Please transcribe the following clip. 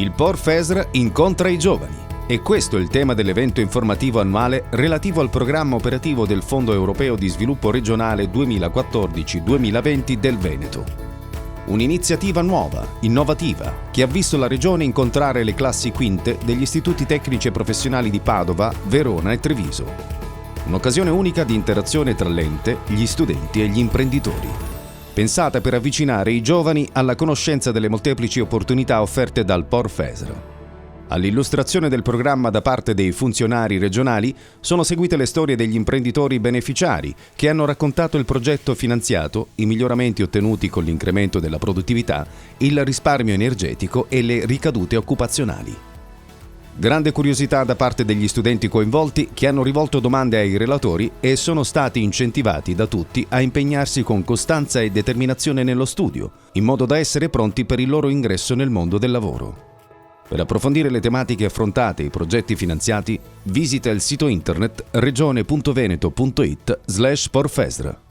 Il Porfesr incontra i giovani. E questo è il tema dell'evento informativo annuale relativo al programma operativo del Fondo Europeo di Sviluppo Regionale 2014-2020 del Veneto. Un'iniziativa nuova, innovativa, che ha visto la Regione incontrare le classi quinte degli istituti tecnici e professionali di Padova, Verona e Treviso. Un'occasione unica di interazione tra l'ente, gli studenti e gli imprenditori. Pensata per avvicinare i giovani alla conoscenza delle molteplici opportunità offerte dal Porfesr. All'illustrazione del programma da parte dei funzionari regionali sono seguite le storie degli imprenditori beneficiari che hanno raccontato il progetto finanziato, i miglioramenti ottenuti con l'incremento della produttività, il risparmio energetico e le ricadute occupazionali. Grande curiosità da parte degli studenti coinvolti che hanno rivolto domande ai relatori e sono stati incentivati da tutti a impegnarsi con costanza e determinazione nello studio, in modo da essere pronti per il loro ingresso nel mondo del lavoro. Per approfondire le tematiche affrontate e i progetti finanziati, visita il sito internet regione.veneto.it/Porfesr.